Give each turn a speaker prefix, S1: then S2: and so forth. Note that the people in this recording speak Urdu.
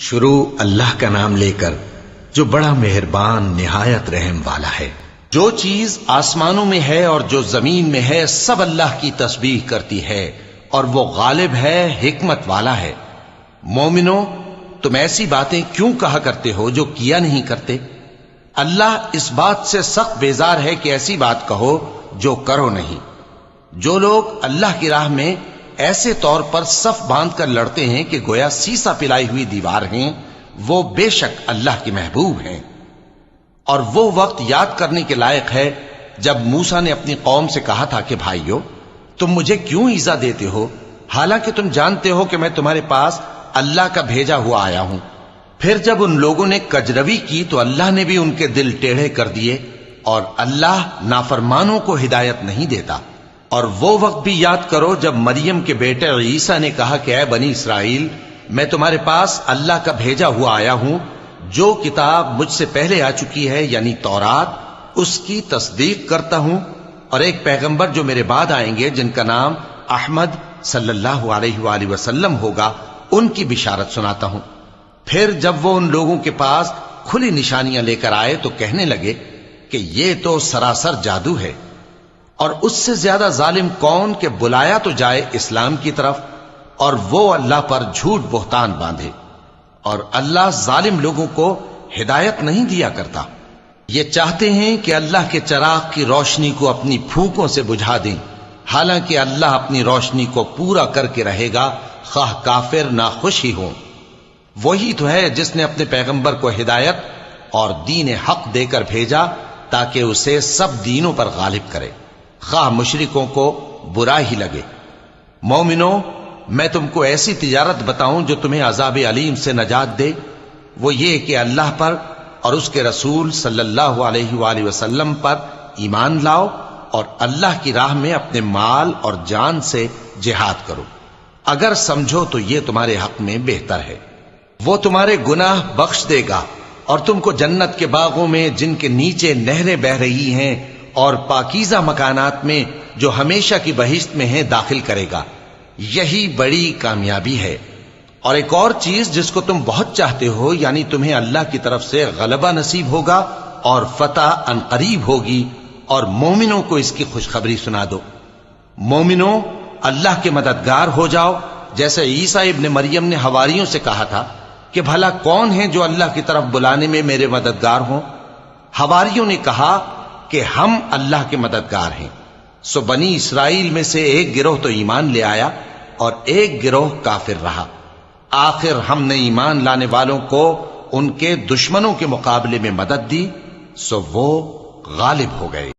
S1: شروع اللہ کا نام لے کر جو بڑا مہربان نہایت رحم والا ہے۔ جو چیز آسمانوں میں ہے اور جو زمین میں ہے سب اللہ کی تسبیح کرتی ہے اور وہ غالب ہے، حکمت والا ہے۔ مومنو، تم ایسی باتیں کیوں کہا کرتے ہو جو کیا نہیں کرتے؟ اللہ اس بات سے سخت بیزار ہے کہ ایسی بات کہو جو کرو نہیں۔ جو لوگ اللہ کی راہ میں ایسے طور پر صف باندھ کر لڑتے ہیں کہ گویا سیسا پلائی ہوئی دیوار ہیں، وہ بے شک اللہ کے محبوب ہیں۔ اور وہ وقت یاد کرنے کے لائق ہے جب موسیٰ نے اپنی قوم سے کہا تھا کہ بھائیو، تم مجھے کیوں ایذا دیتے ہو، حالانکہ تم جانتے ہو کہ میں تمہارے پاس اللہ کا بھیجا ہوا آیا ہوں۔ پھر جب ان لوگوں نے کجروی کی تو اللہ نے بھی ان کے دل ٹیڑھے کر دیے، اور اللہ نافرمانوں کو ہدایت نہیں دیتا۔ اور وہ وقت بھی یاد کرو جب مریم کے بیٹے عیسیٰ نے کہا کہ اے بنی اسرائیل، میں تمہارے پاس اللہ کا بھیجا ہوا آیا ہوں، جو کتاب مجھ سے پہلے آ چکی ہے یعنی تورات، اس کی تصدیق کرتا ہوں، اور ایک پیغمبر جو میرے بعد آئیں گے جن کا نام احمد صلی اللہ علیہ وآلہ وسلم ہوگا، ان کی بشارت سناتا ہوں۔ پھر جب وہ ان لوگوں کے پاس کھلی نشانیاں لے کر آئے تو کہنے لگے کہ یہ تو سراسر جادو ہے، اور اس سے زیادہ ظالم کون کہ بلایا تو جائے اسلام کی طرف اور وہ اللہ پر جھوٹ بہتان باندھے۔ اور اللہ ظالم لوگوں کو ہدایت نہیں دیا کرتا۔ یہ چاہتے ہیں کہ اللہ کے چراغ کی روشنی کو اپنی پھونکوں سے بجھا دیں، حالانکہ اللہ اپنی روشنی کو پورا کر کے رہے گا، خواہ کافر ناخوش ہی ہوں۔ وہی تو ہے جس نے اپنے پیغمبر کو ہدایت اور دین حق دے کر بھیجا تاکہ اسے سب دینوں پر غالب کرے، خواہ مشرکوں کو برا ہی لگے۔ مومنو، میں تم کو ایسی تجارت بتاؤں جو تمہیں عذاب علیم سے نجات دے؟ وہ یہ کہ اللہ پر اور اس کے رسول صلی اللہ علیہ وآلہ وسلم پر ایمان لاؤ اور اللہ کی راہ میں اپنے مال اور جان سے جہاد کرو، اگر سمجھو تو یہ تمہارے حق میں بہتر ہے۔ وہ تمہارے گناہ بخش دے گا اور تم کو جنت کے باغوں میں جن کے نیچے نہریں بہ رہی ہیں اور پاکیزہ مکانات میں جو ہمیشہ کی بہشت میں ہیں داخل کرے گا۔ یہی بڑی کامیابی ہے۔ اور ایک اور چیز جس کو تم بہت چاہتے ہو، یعنی تمہیں اللہ کی طرف سے غلبہ نصیب ہوگا اور فتح ان قریب ہوگی، اور مومنوں کو اس کی خوشخبری سنا دو۔ مومنوں، اللہ کے مددگار ہو جاؤ، جیسے عیسیٰ ابن مریم نے حواریوں سے کہا تھا کہ بھلا کون ہیں جو اللہ کی طرف بلانے میں میرے مددگار ہوں؟ حواریوں نے کہا کہ ہم اللہ کے مددگار ہیں۔ سو بنی اسرائیل میں سے ایک گروہ تو ایمان لے آیا اور ایک گروہ کافر رہا۔ آخر ہم نے ایمان لانے والوں کو ان کے دشمنوں کے مقابلے میں مدد دی، سو وہ غالب ہو گئے۔